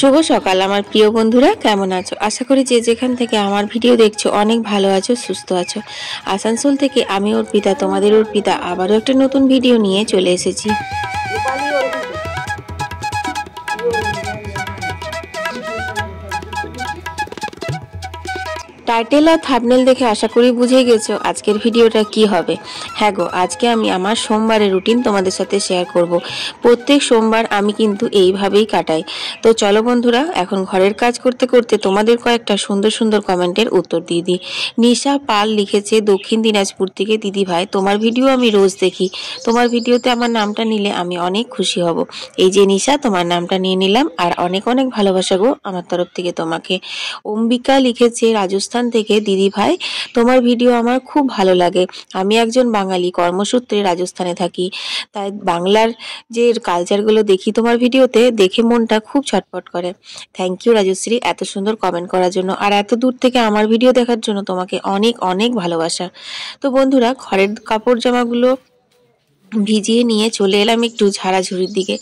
শুভ সকাল আমার প্রিয় বন্ধুরা, কেমন আছো? আশা করি যে যেখান থেকে আমার ভিডিও দেখছো অনেক ভালো আছো, সুস্থ আছো। আসানসোল থেকে আমি অর্পিতা, তোমাদের অর্পিতা, আবারও একটা নতুন ভিডিও নিয়ে চলে এসেছি। টাইটেল আর থাম্বনেল দেখে আশা করি বুঝে গেছো আজকের ভিডিওটা কি হবে। হ্যাঁ গো, আজকে আমি আমার সোমবারের রুটিন তোমাদের সাথে শেয়ার করব। প্রত্যেক সোমবার আমি কিন্তু এইভাবেই কাটাই। তো চলো বন্ধুরা, এখন ঘরের কাজ করতে করতে তোমাদের কয়েকটা সুন্দর সুন্দর কমেন্টের উত্তর দিয়ে দিই। নিশা পাল লিখেছে দক্ষিণ দিনাজপুর থেকে, দিদি ভাই তোমার ভিডিও আমি রোজ দেখি, তোমার ভিডিওতে আমার নামটা নিলে আমি অনেক খুশি হব। এই যে নিশা, তোমার নামটা নিয়ে নিলাম, আর অনেক অনেক ভালোবাসা গো আমার তরফ থেকে তোমাকে। অম্বিকা লিখেছে রাজস্থান থেকে, দিদি ভাই তোমার ভিডিও আমার খুব ভালো লাগে। আমি একজন বাঙালি, কর্মসূত্রে রাজস্থানে থাকি, তাই বাংলার যে কালচারগুলো দেখি তোমার ভিডিওতে, দেখে মনটা খুব ছটফট করে। থ্যাংক ইউ রাজশ্রী এত সুন্দর কমেন্ট করার জন্য, আর এত দূর থেকে আমার ভিডিও দেখার জন্য তোমাকে অনেক অনেক ভালোবাসা। তো বন্ধুরা, ঘরের কাপড় জামাগুলো ভিজিয়ে নিয়ে চলে এলাম একটু ঝাড়াঝুড়ির দিকে।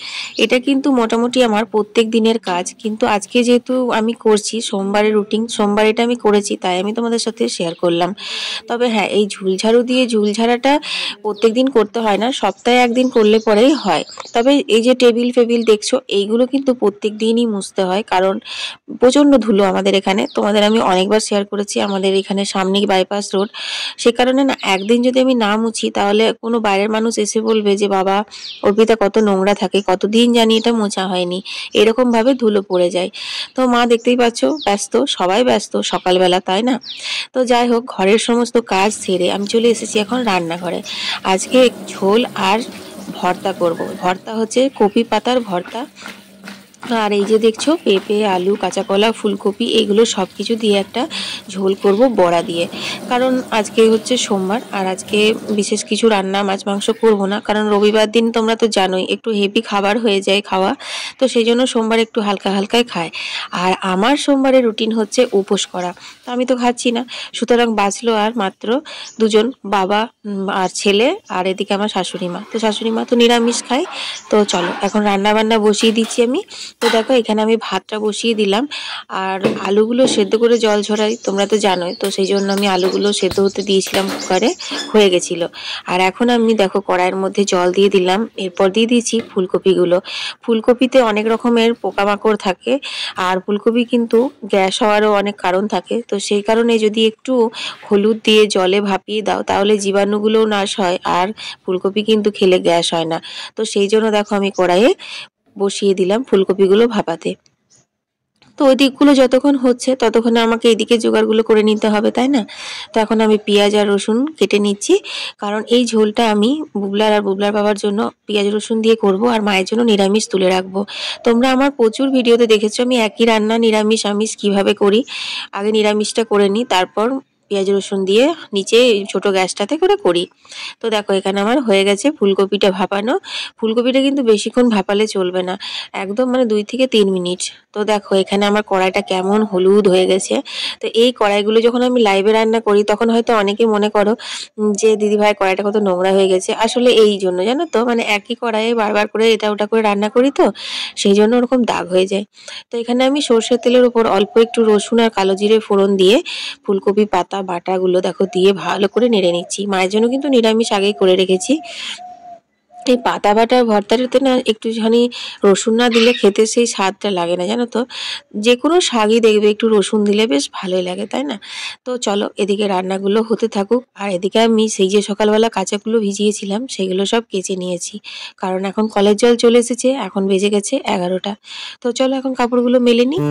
এটা কিন্তু মোটামুটি আমার প্রত্যেক দিনের কাজ, কিন্তু আজকে যেহেতু আমি করছি সোমবারের রুটিন, সোমবার এটা আমি করেছি, তাই আমি তোমাদের সাথে শেয়ার করলাম। তবে হ্যাঁ, এই ঝুলঝাড়ু দিয়ে ঝুলঝাড়াটা প্রত্যেক দিন করতে হয় না, সপ্তাহে একদিন করলে পরেই হয়। তবে এই যে টেবিল ফেবিল দেখছো, এইগুলো কিন্তু প্রত্যেক দিনই মুছতে হয়, কারণ প্রচণ্ড ধুলো আমাদের এখানে। তোমাদের আমি অনেকবার শেয়ার করেছি, আমাদের এখানে সামনেই বাইপাস রোড, সে কারণে না একদিন যদি আমি না মুছি তাহলে কোনো বাইরের মানুষ এসে বলবে যে বাবা অর্পিতা কত নোংরা থাকে, কতদিন জানি এটা মোছা হয়নি, এরকম ভাবে ধুলো পড়ে যায়। তো মা দেখতেই পাচ্ছ ব্যস্ত, সবাই ব্যস্ত সকালবেলা, তাই না? তো যাই হোক, ঘরের সমস্ত কাজ সেরে আমি চলে এসেছি এখন রান্নাঘরে। আজকে ঝোল আর ভর্তা করব। ভর্তা হচ্ছে কপি পাতার ভর্তা, আর এই যে দেখছো পেঁপে, আলু, কাঁচা কলা, ফুলকপি, এগুলো সব কিছু দিয়ে একটা ঝোল করব বড়া দিয়ে। কারণ আজকে হচ্ছে সোমবার, আর আজকে বিশেষ কিছু রান্না মাছ মাংস করব না, কারণ রবিবার দিন তোমরা তো জানোই একটু হেভি খাবার হয়ে যায় খাওয়া, তো সেই জন্য সোমবার একটু হালকা হালকাই খায়। আর আমার সোমবারের রুটিন হচ্ছে উপোস করা, তো আমি তো খাচ্ছি না, সুতরাং বাঁচলো আর মাত্র দুজন, বাবা আর ছেলে, আর এদিকে আমার শাশুড়ি মা। তো শাশুড়ি মা তো নিরামিষ খায়। তো চলো এখন রান্না বান্না বসিয়ে দিচ্ছি আমি। তো দেখো এখানে আমি ভাতটা বসিয়ে দিলাম, আর আলুগুলো সেদ্ধ করে জল ঝরাই, তোমরা তো জানোই, তো সেই জন্য আমি আলুগুলো সেদ্ধ হতে দিয়েছিলাম কুকারে, হয়ে গেছিল। আর এখন আমি দেখো কড়াইয়ের মধ্যে জল দিয়ে দিলাম, এরপর দিয়ে দিয়েছি ফুলকপিগুলো। ফুলকপিতে অনেক রকমের পোকামাকড় থাকে, আর ফুলকপি কিন্তু গ্যাস হওয়ারও অনেক কারণ থাকে, তো সেই কারণে যদি একটু হলুদ দিয়ে জলে ভাপিয়ে দাও তাহলে জীবাণুগুলোও নাশ হয়, আর ফুলকপি কিন্তু খেলে গ্যাস হয় না। তো সেই জন্য দেখো আমি কড়াইয়ে বসিয়ে দিলাম ফুলকপিগুলো ভাপাতে। তো ওই দিকগুলো যতক্ষণ হচ্ছে ততক্ষণে আমাকে এইদিকে জোগাড়গুলো করে নিতে হবে, তাই না? তো এখন আমি পেঁয়াজ আর রসুন কেটে নিচ্ছি, কারণ এই ঝোলটা আমি বুবলার আর বুবলার বাবার জন্য পেঁয়াজ রসুন দিয়ে করব, আর মায়ের জন্য নিরামিষ তুলে রাখবো। তোমরা আমার প্রচুর ভিডিওতে দেখেছো আমি একই রান্না নিরামিষ আমিষ কিভাবে করি। আগে নিরামিষটা করে নিই, তারপর পেঁয়াজ রসুন দিয়ে নিচে ছোট গ্যাসটাতে করে করি। তো দেখো এখানে আমার হয়ে গেছে ফুলকপিটা ভাপানো। ফুলকপিটা কিন্তু বেশিক্ষণ ভাপালে চলবে না, একদম মানে 2 থেকে 3 মিনিট। তো দেখো এখানে আমার কড়াইটা কেমন হলুদ হয়ে গেছে। তো এই কড়াইগুলো যখন আমি লাইভে রান্না করি তখন হয়তো অনেকে মনে করো যে দিদি ভাই কড়াইটা কত নোংরা হয়ে গেছে, আসলে এই জন্য জানো তো, মানে একই কড়াইয়ে বারবার করে এটা ওটা করে রান্না করি, তো সেই জন্য ওরকম দাগ হয়ে যায়। তো এখানে আমি সর্ষের তেলের উপর অল্প একটু রসুন আর কালো জিরে ফোড়ন দিয়ে ফুলকপি পাতা বাটাগুলো দেখো দিয়ে ভালো করে নেড়ে নিচ্ছি। মায়ের জন্য কিন্তু নিরামিষ আগেই করে রেখেছি। এই পাতা বাটার ভর্তাটাতে না একটুখানি রসুন না দিলে খেতে সেই স্বাদটা লাগে না, জানো তো। যে কোনো শাকই দেখবে একটু রসুন দিলে বেশ ভালোই লাগে, তাই না? তো চলো এদিকে রান্নাগুলো হতে থাকুক, আর এদিকে আমি সেই যে সকালবেলা কাঁচাগুলো ভিজিয়েছিলাম সেগুলো সব কেচে নিয়েছি, কারণ এখন কলের জল চলে এসেছে, এখন বেজে গেছে 11টা। তো চলো এখন কাপড়গুলো মেলে নিই।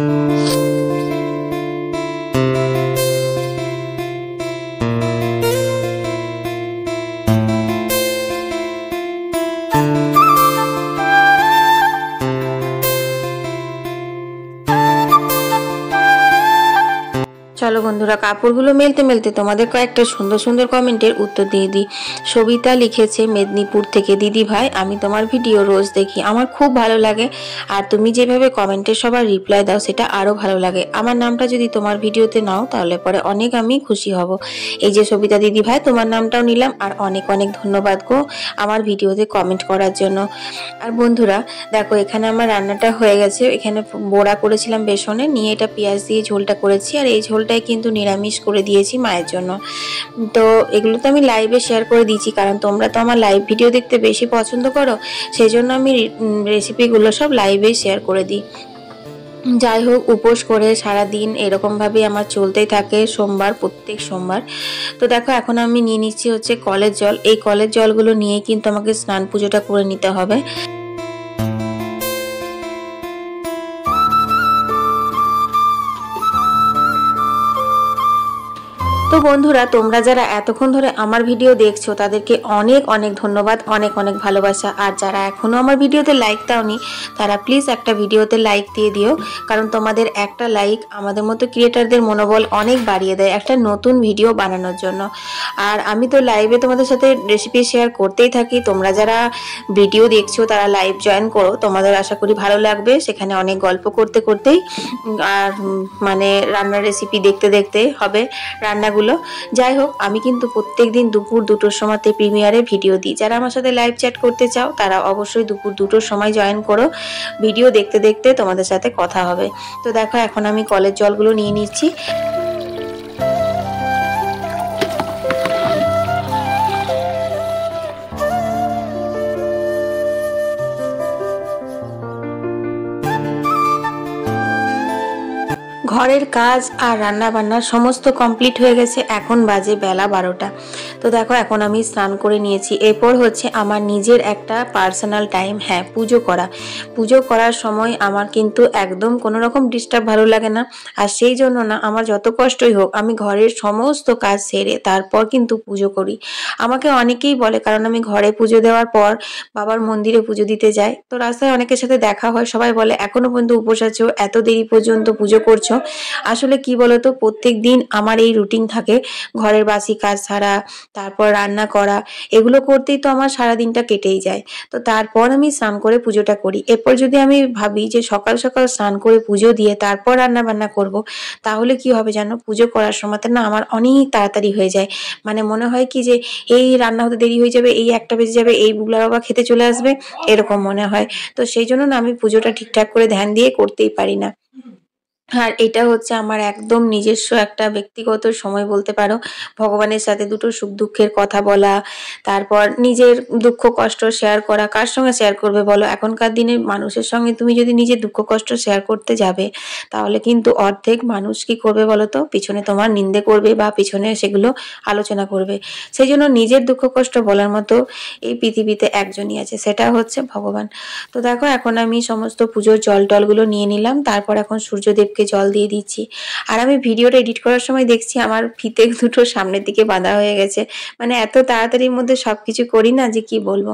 চলো বন্ধুরা বন্ধুরা কাপড়গুলো মেলতে মেলতে তোমাদের কয়েকটা সুন্দর সুন্দর কমেন্টের উত্তর দিয়ে দিই। সবিতা লিখেছে মেদিনীপুর থেকে, দিদি ভাই আমি তোমার ভিডিও রোজ দেখি, আমার খুব ভালো লাগে, আর তুমি যেভাবে কমেন্টে সবার রিপ্লাই দাও সেটা আরও ভালো লাগে। আমার নামটা যদি তোমার ভিডিওতে নাও তাহলে পরে অনেক আমি খুশি হব। এই যে সবিতা দিদি ভাই, তোমার নামটাও নিলাম, আর অনেক অনেক ধন্যবাদ গো আমার ভিডিওতে কমেন্ট করার জন্য। আর বন্ধুরা দেখো এখানে আমার রান্নাটা হয়ে গেছে। এখানে বড়া করেছিলাম বেসনে, নিয়ে এটা পেঁয়াজ দিয়ে ঝোলটা করেছি, আর এই ঝোলটাই কিন্তু নিরামিষ করে দিয়েছি মায়ের জন্য। তো এগুলো তো আমি লাইভে শেয়ার করে দিয়েছি, কারণ তোমরা তো আমার লাইভ ভিডিও দেখতে বেশি পছন্দ করো, সেই জন্য আমি রেসিপিগুলো সব লাইভেই শেয়ার করে দিই। যাই হোক, উপোস করে সারাদিন এরকমভাবে আমার চলতেই থাকে সোমবার, প্রত্যেক সোমবার। তো দেখো এখন আমি নিয়ে নিচ্ছি হচ্ছে কলের জল। এই কলের জলগুলো নিয়ে কিন্তু আমাকে স্নান পুজোটা করে নিতে হবে। তো বন্ধুরা তোমরা যারা এতক্ষণ ধরে আমার ভিডিও দেখছো তাদেরকে অনেক অনেক ধন্যবাদ, অনেক অনেক ভালোবাসা। আর যারা এখনো আমার ভিডিওতে লাইক দাওনি তারা প্লিজ একটা ভিডিওতে লাইক দিয়ে দিও, কারণ তোমাদের একটা লাইক আমাদের মতো ক্রিয়েটারদের মনোবল অনেক বাড়িয়ে দেয় একটা নতুন ভিডিও বানানোর জন্য। আর আমি তো লাইভে তোমাদের সাথে রেসিপি শেয়ার করতেই থাকি, তোমরা যারা ভিডিও দেখছো তারা লাইভ জয়েন করো, তোমাদের আশা করি ভালো লাগবে। সেখানে অনেক গল্প করতে করতেই আর মানে রান্নার রেসিপি দেখতে দেখতে হবে রান্নাগুলো। যাই হোক, আমি কিন্তু প্রত্যেকদিন দুপুর 2টোর সময়তে প্রিমিয়ারে ভিডিও দিই। যারা আমার সাথে লাইভ চ্যাট করতে চাও তারা অবশ্যই দুপুর 2টোর সময় জয়েন করো, ভিডিও দেখতে দেখতে তোমাদের সাথে কথা হবে। তো দেখো এখন আমি কলের জলগুলো নিয়ে নিচ্ছি। ঘরের কাজ আর রান্না বান্নার সমস্ত কমপ্লিট হয়ে গেছে, এখন বাজে বেলা 12টা। তো দেখো এখন আমি স্নান করে নিয়েছি। এরপর হচ্ছে আমার নিজের একটা পার্সোনাল টাইম, হ্যাঁ পুজো করা। পুজো করার সময় আমার কিন্তু একদম কোনো রকম ডিস্টার্ব ভালো লাগে না। আর সেই জন্য না, আমার যত কষ্টই হোক আমি ঘরের সমস্ত কাজ সেরে তারপর কিন্তু পুজো করি। আমাকে অনেকেই বলে, কারণ আমি ঘরে পুজো দেওয়ার পর বাবার মন্দিরে পুজো দিতে যাই, তো রাস্তায় অনেকের সাথে দেখা হয়, সবাই বলে এখনো পর্যন্ত উপোস আছো, এত দেরি পর্যন্ত পুজো করছো। আসলে কি বলতো, প্রত্যেক দিন আমার এই রুটিন থাকে, ঘরের বাসি কাজ ছাড়া তারপর রান্না করা, এগুলো করতেই তো আমার সারা দিনটা কেটেই যায়। তো তারপর আমি স্নান করে পুজোটা করি। এরপর যদি আমি ভাবি যে সকাল সকাল স্নান করে পুজো দিয়ে তারপর রান্না বান্না করব, তাহলে কি হবে জানো, পুজো করার সময়তে না আমার অনেক তাড়াতাড়ি হয়ে যায়। মানে মনে হয় কি যে এই রান্না হতে দেরি হয়ে যাবে, এই 1টা বেজে যাবে, এই বুগলা বাবা খেতে চলে আসবে, এরকম মনে হয়। তো সেই জন্য না আমি পুজোটা ঠিকঠাক করে ধ্যান দিয়ে করতেই পারি না। আর এটা হচ্ছে আমার একদম নিজস্ব একটা ব্যক্তিগত সময় বলতে পারো, ভগবানের সাথে দুটো সুখ দুঃখের কথা বলা, তারপর নিজের দুঃখ কষ্ট শেয়ার করা। কার সঙ্গে শেয়ার করবে বলো, এখনকার দিনে মানুষের সঙ্গে তুমি যদি নিজের দুঃখ কষ্ট শেয়ার করতে যাবে তাহলে কিন্তু অর্ধেক মানুষ কি করবে বলো তো, পিছনে তোমার নিন্দে করবে বা পিছনে সেগুলো আলোচনা করবে। সেই জন্য নিজের দুঃখ কষ্ট বলার মতো এই পৃথিবীতে একজনই আছে, সেটা হচ্ছে ভগবান। তো দেখো এখন আমি সমস্ত পুজোর জল টলগুলো নিয়ে নিলাম, তারপর এখন সূর্যদেবকে জল দিয়ে দিচ্ছি। আর আমি ভিডিওটা এডিট করার সময় দেখছি আমার ফিতে দুটো সামনের দিকে বাঁধা হয়ে গেছে, মানে এত তাড়াতাড়ির মধ্যে সবকিছু করি না যে কি বলবো।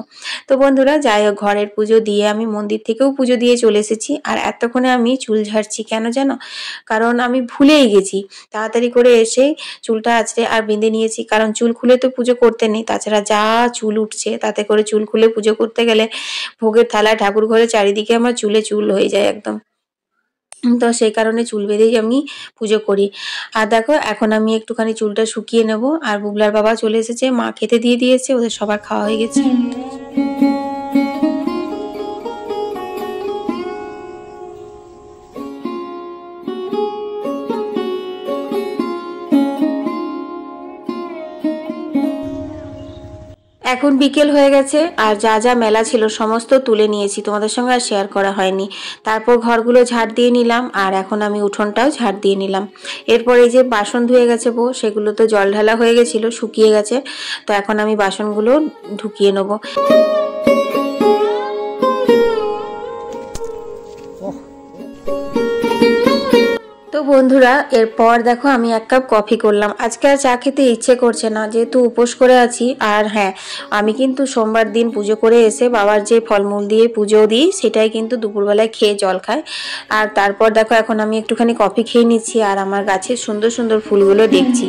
তো বন্ধুরা যাই হোক, ঘরের পুজো দিয়ে আমি মন্দির থেকেও পুজো দিয়ে চলে এসেছি। আর এতক্ষণে আমি চুল ঝাড়ছি, কেন জানো, কারণ আমি ভুলেই গেছি। তাড়াতাড়ি করে এসে চুলটা আঁচড়ে আর বেঁধে নিয়েছি, কারণ চুল খুলে তো পুজো করতে নেই, তাছাড়া যা চুল উঠছে তাতে করে চুল খুলে পুজো করতে গেলে ভোগের থালা ঠাকুর ঘরে চারিদিকে আমার চুলে চুল হয়ে যায় একদম। তো সেই কারণে চুল বেঁধেই আমি পুজো করি। আর দেখো এখন আমি একটুখানি চুলটা শুকিয়ে নেব। আর বুবলার বাবা চলে এসেছে, মা খেতে দিয়ে দিয়েছে, ওদের সবার খাওয়া হয়ে গেছে। এখন বিকেল হয়ে গেছে, আর যা যা মেলা ছিল সমস্ত তুলে নিয়েছি, তোমাদের সঙ্গে আর শেয়ার করা হয়নি। তারপর ঘরগুলো ঝাড় দিয়ে নিলাম, আর এখন আমি উঠোনটাও ঝাড় দিয়ে নিলাম। এরপর এই যে বাসন ধুয়ে গেছে বউ, সেগুলো তো জল ঢালা হয়ে গেছিল, শুকিয়ে গেছে। তো এখন আমি বাসনগুলো ঢুকিয়ে নেবো। তো বন্ধুরা এরপর দেখো আমি 1 কাপ কফি করলাম। আজকে আর চা খেতে ইচ্ছে করছে না, যেহেতু উপোস করে আছি। আর হ্যাঁ, আমি কিন্তু সোমবার দিন পুজো করে এসে বাবার যে ফলমূল দিয়ে পুজো দিই সেটাই কিন্তু দুপুরবেলায় খেয়ে জল খাই। আর তারপর দেখো এখন আমি একটুখানি কফি খেয়ে নিচ্ছি আর আমার গাছের সুন্দর সুন্দর ফুলগুলো দেখছি।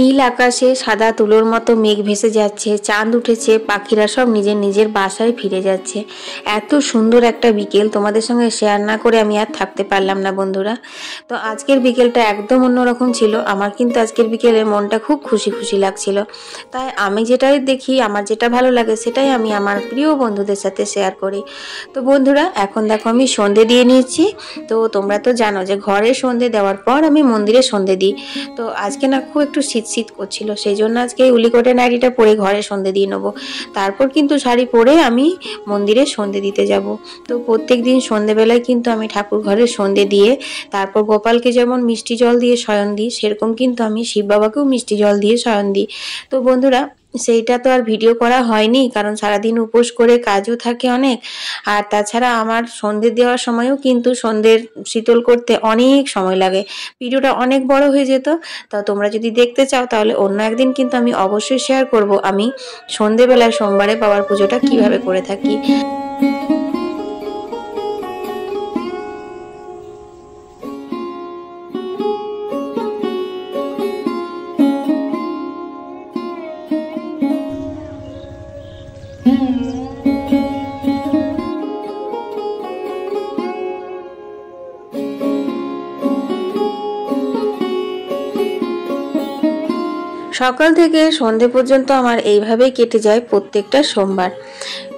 নীল আকাশে সাদা তুলোর মতো মেঘ ভেসে যাচ্ছে, চাঁদ উঠেছে, পাখিরা সব নিজের নিজের বাসায় ফিরে যাচ্ছে। এত সুন্দর একটা বিকেল তোমাদের সঙ্গে শেয়ার না করে আমি আর থাকতে পারলাম না বন্ধুরা। তো আজকের বিকেলটা একদম অন্যরকম ছিল। আমার কিন্তু আজকের বিকেলে মনটা খুব খুশি খুশি লাগছিল। তাই আমি যেটাই দেখি, আমার যেটা ভালো লাগে সেটাই আমি আমার প্রিয় বন্ধুদের সাথে শেয়ার করি। তো বন্ধুরা এখন দেখো আমি সন্ধে দিয়ে নিয়েছি। তো তোমরা তো জানো যে ঘরে সন্ধে দেওয়ার পর আমি মন্দিরে সন্ধে দিই। তো আজকে না খুব একটু শীত করছিল, সেই জন্য আজকে উলিকোটে নাইটিটা পরে ঘরে সন্ধে দিয়ে নেবো। তারপর কিন্তু শাড়ি পরে আমি মন্দিরে সন্ধে দিতে যাব। তো প্রত্যেক দিন সন্ধেবেলায় কিন্তু আমি ঠাকুর ঘরে সন্ধে দিয়ে তারপর গোপালকে যেমন মিষ্টি জল দিয়ে শয়ন দিই, সেরকম কিন্তু আমি শিব বাবাকেও মিষ্টি জল দিয়ে শয়ন দিই। তো বন্ধুরা সেইটা তো আর ভিডিও করা হয়নি, কারণ সারাদিন উপোস করে কাজও থাকে অনেক। আর তাছাড়া আমার সন্ধে দেওয়ার সময়ও কিন্তু সন্ধ্যের শীতল করতে অনেক সময় লাগে, ভিডিওটা অনেক বড় হয়ে যেত। তা তোমরা যদি দেখতে চাও তাহলে অন্য একদিন কিন্তু আমি অবশ্যই শেয়ার করব আমি সন্ধেবেলায় সোমবারে বাবার পুজোটা কিভাবে করে থাকি। সকাল থেকে সন্ধে পর্যন্ত আমার এইভাবেই কেটে যায় প্রত্যেকটা সোমবার।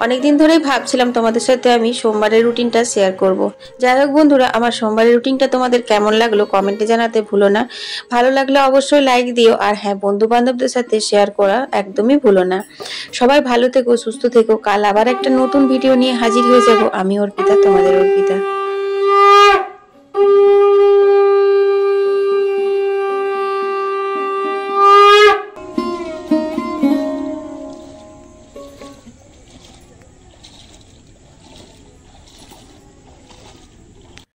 অনেকদিন ধরেই ভাবছিলাম তোমাদের সাথে আমি সোমবারের রুটিনটা শেয়ার করব। যাই হোক বন্ধুরা, আমার সোমবারের রুটিনটা তোমাদের কেমন লাগলো কমেন্টে জানাতে ভুলো না। ভালো লাগলে অবশ্যই লাইক দিও, আর হ্যাঁ, বন্ধু বান্ধবদের সাথে শেয়ার করা একদমই ভুলো না। সবাই ভালো থেকো, সুস্থ থেকো। কাল আবার একটা নতুন ভিডিও নিয়ে হাজির হয়ে যাব। আমি অর্পিতা, তোমাদের অর্পিতা।